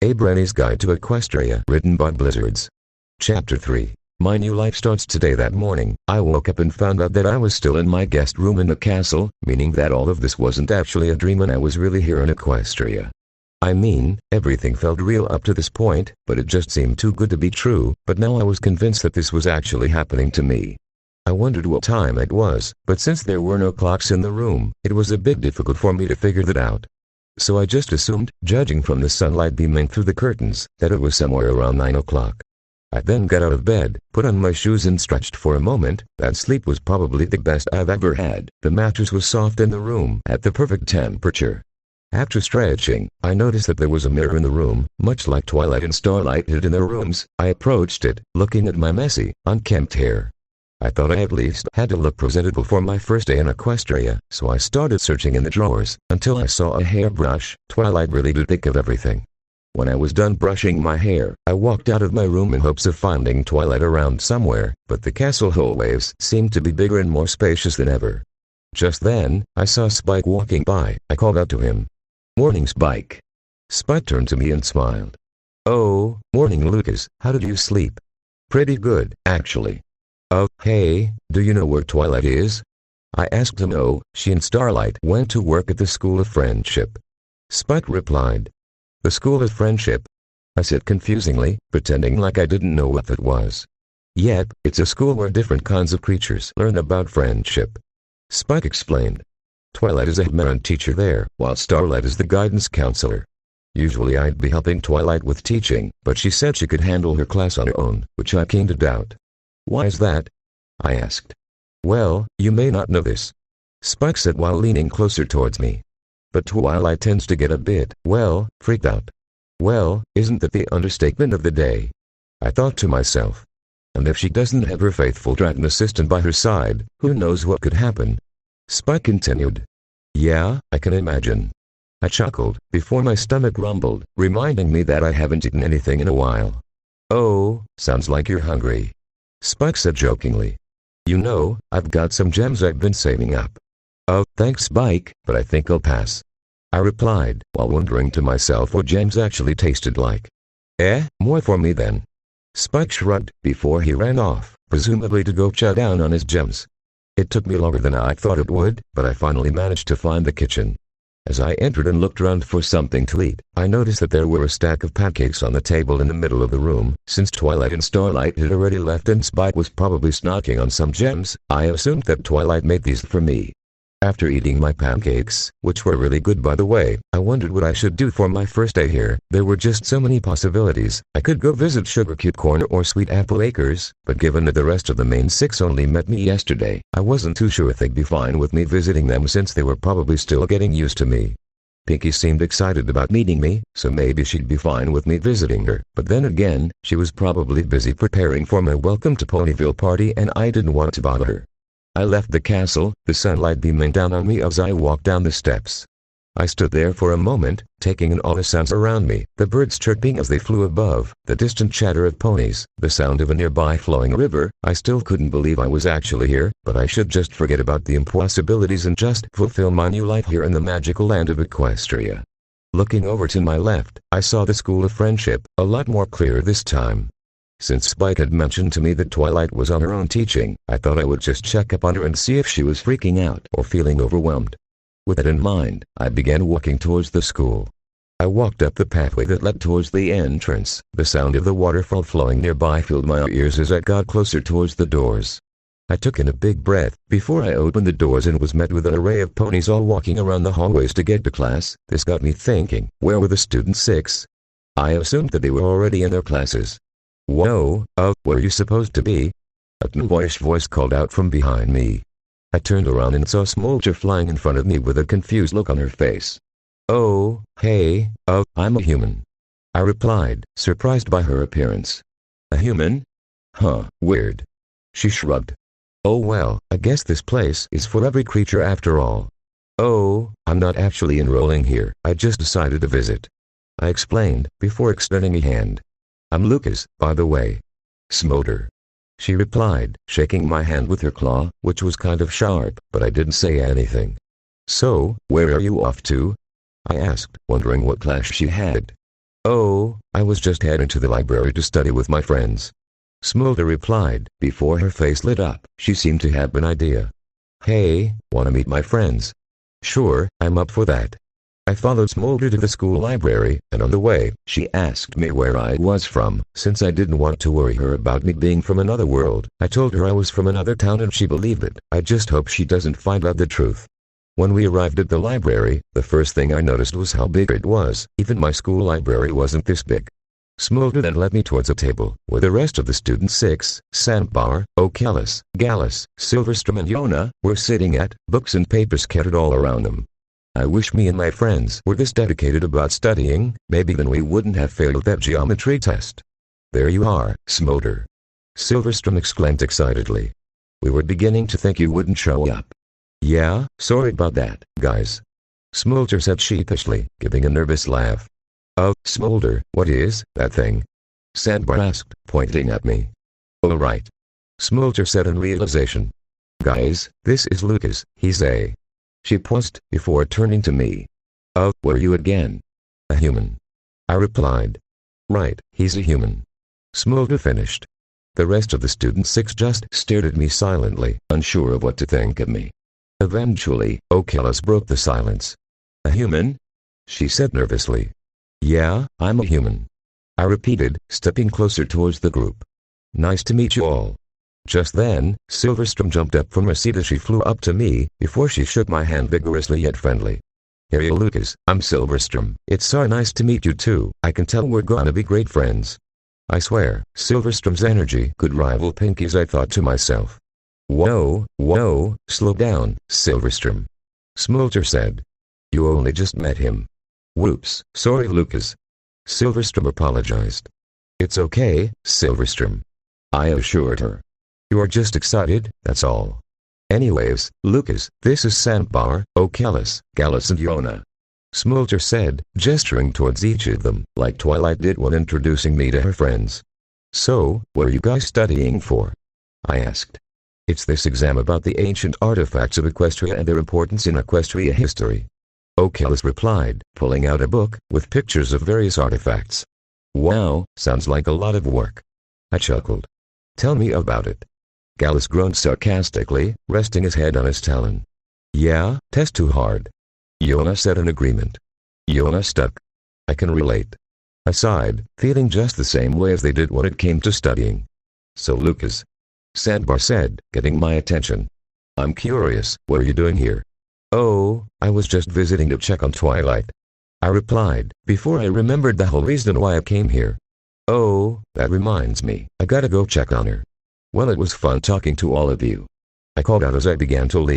A Brony's Guide to Equestria, written by Blizzards. Chapter 3. My new life starts today. That morning, I woke up and found out that I was still in my guest room in the castle, meaning that all of this wasn't actually a dream and I was really here in Equestria. I mean, everything felt real up to this point, but it just seemed too good to be true, but now I was convinced that this was actually happening to me. I wondered what time it was, but since there were no clocks in the room, it was a bit difficult for me to figure that out. So I just assumed, judging from the sunlight beaming through the curtains, that it was somewhere around 9 o'clock. I then got out of bed, put on my shoes and stretched for a moment. That sleep was probably the best I've ever had. The mattress was soft in the room, at the perfect temperature. After stretching, I noticed that there was a mirror in the room, much like Twilight and Starlight did in their rooms. I approached it, looking at my messy, unkempt hair. I thought I at least had to look presentable for my first day in Equestria, so I started searching in the drawers, until I saw a hairbrush. Twilight really did think of everything. When I was done brushing my hair, I walked out of my room in hopes of finding Twilight around somewhere, but the castle hallways seemed to be bigger and more spacious than ever. Just then, I saw Spike walking by. I called out to him. "Morning, Spike." Spike turned to me and smiled. "Oh, morning, Lucas. How did you sleep?" "Pretty good, actually." "Oh, hey, do you know where Twilight is?" I asked him. "Oh, she and Starlight went to work at the School of Friendship." Spike replied. "The School of Friendship?" I said confusingly, pretending like I didn't know what that was. "Yep, it's a school where different kinds of creatures learn about friendship." Spike explained. "Twilight is a headman teacher there, while Starlight is the guidance counselor. Usually I'd be helping Twilight with teaching, but she said she could handle her class on her own, which I came to doubt." "Why is that?" I asked. "Well, you may not know this," Spike said while leaning closer towards me. "But Twilight tends to get a bit, well, freaked out." Well, isn't that the understatement of the day? I thought to myself. And if she doesn't have her faithful dragon assistant by her side, who knows what could happen? Spike continued. "Yeah, I can imagine." I chuckled, before my stomach rumbled, reminding me that I haven't eaten anything in a while. "Oh, sounds like you're hungry," Spike said jokingly. "You know, I've got some gems I've been saving up." "Oh, thanks, Spike, but I think I'll pass," I replied, while wondering to myself what gems actually tasted like. More for me then." Spike shrugged, before he ran off, presumably to go chow down on his gems. It took me longer than I thought it would, but I finally managed to find the kitchen. As I entered and looked around for something to eat, I noticed that there were a stack of pancakes on the table in the middle of the room. Since Twilight and Starlight had already left and Spike was probably snacking on some gems, I assumed that Twilight made these for me. After eating my pancakes, which were really good by the way, I wondered what I should do for my first day here. There were just so many possibilities. I could go visit Sugarcube Corner or Sweet Apple Acres, but given that the rest of the main six only met me yesterday, I wasn't too sure if they'd be fine with me visiting them since they were probably still getting used to me. Pinky seemed excited about meeting me, so maybe she'd be fine with me visiting her, but then again, she was probably busy preparing for my welcome to Ponyville party and I didn't want to bother her. I left the castle, the sunlight beaming down on me as I walked down the steps. I stood there for a moment, taking in all the sounds around me, the birds chirping as they flew above, the distant chatter of ponies, the sound of a nearby flowing river. I still couldn't believe I was actually here, but I should just forget about the impossibilities and just fulfill my new life here in the magical land of Equestria. Looking over to my left, I saw the School of Friendship, a lot more clear this time. Since Spike had mentioned to me that Twilight was on her own teaching, I thought I would just check up on her and see if she was freaking out or feeling overwhelmed. With that in mind, I began walking towards the school. I walked up the pathway that led towards the entrance. The sound of the waterfall flowing nearby filled my ears as I got closer towards the doors. I took in a big breath before I opened the doors and was met with an array of ponies all walking around the hallways to get to class. This got me thinking, where were the student six? I assumed that they were already in their classes. "Whoa, where are you supposed to be?" A boyish voice called out from behind me. I turned around and saw Smolder flying in front of me with a confused look on her face. "Oh, hey, I'm a human," I replied, surprised by her appearance. "A human? Huh, weird." She shrugged. "Oh well, I guess this place is for every creature after all." "Oh, I'm not actually enrolling here, I just decided to visit," I explained, before extending a hand. "I'm Lucas, by the way." "Smolder," she replied, shaking my hand with her claw, which was kind of sharp, but I didn't say anything. "So, where are you off to?" I asked, wondering what class she had. Oh, I was just heading to the library to study with my friends. Smolder replied, before her face lit up. She seemed to have an idea. Hey, wanna meet my friends? Sure, I'm up for that. I followed Smolder to the school library, and on the way, she asked me where I was from. Since I didn't want to worry her about me being from another world, I told her I was from another town and she believed it. I just hope she doesn't find out the truth. When we arrived at the library, the first thing I noticed was how big it was. Even my school library wasn't this big. Smolder then led me towards a table, where the rest of the students 6, Sandbar, O'Kellis, Gallus, Silverstrom and Yona, were sitting at, books and papers scattered all around them. I wish me and my friends were this dedicated about studying, maybe then we wouldn't have failed that geometry test. There you are, Smolder. Silverstrom exclaimed excitedly. We were beginning to think you wouldn't show up. Yeah, sorry about that, guys. Smolder said sheepishly, giving a nervous laugh. Oh, Smolder, what is that thing? Sandbar asked, pointing at me. All right. Smolder said in realization. Guys, this is Lucas, he's a... She paused, before turning to me. Oh, were you again? A human. I replied. Right, he's a human. Smolder finished. The rest of the student 6 just stared at me silently, unsure of what to think of me. Eventually, O'Kellis broke the silence. A human? She said nervously. Yeah, I'm a human. I repeated, stepping closer towards the group. Nice to meet you all. Just then, Silverstrom jumped up from her seat as she flew up to me, before she shook my hand vigorously yet friendly. Hey Lucas, I'm Silverstrom. It's so nice to meet you too. I can tell we're gonna be great friends. I swear, Silverstrom's energy could rival Pinky's, I thought to myself. Whoa, slow down, Silverstrom. Smolder said. You only just met him. Whoops, sorry Lucas. Silverstrom apologized. It's okay, Silverstrom. I assured her. You are just excited, that's all. Anyways, Lucas, this is Sandbar, O'Kellis, Gallus and Yona. Smolder said, gesturing towards each of them, like Twilight did when introducing me to her friends. So, what are you guys studying for? I asked. It's this exam about the ancient artifacts of Equestria and their importance in Equestria history. O'Kellis replied, pulling out a book, with pictures of various artifacts. Wow, sounds like a lot of work. I chuckled. Tell me about it. Gallus groaned sarcastically, resting his head on his talon. Yeah, test too hard. Yona said in agreement. Yona stuck. I can relate. I sighed, feeling just the same way as they did when it came to studying. So Lucas. Sandbar said, getting my attention. I'm curious, what are you doing here? Oh, I was just visiting to check on Twilight. I replied, before I remembered the whole reason why I came here. Oh, that reminds me, I gotta go check on her. Well, it was fun talking to all of you. I called out as I began to leave.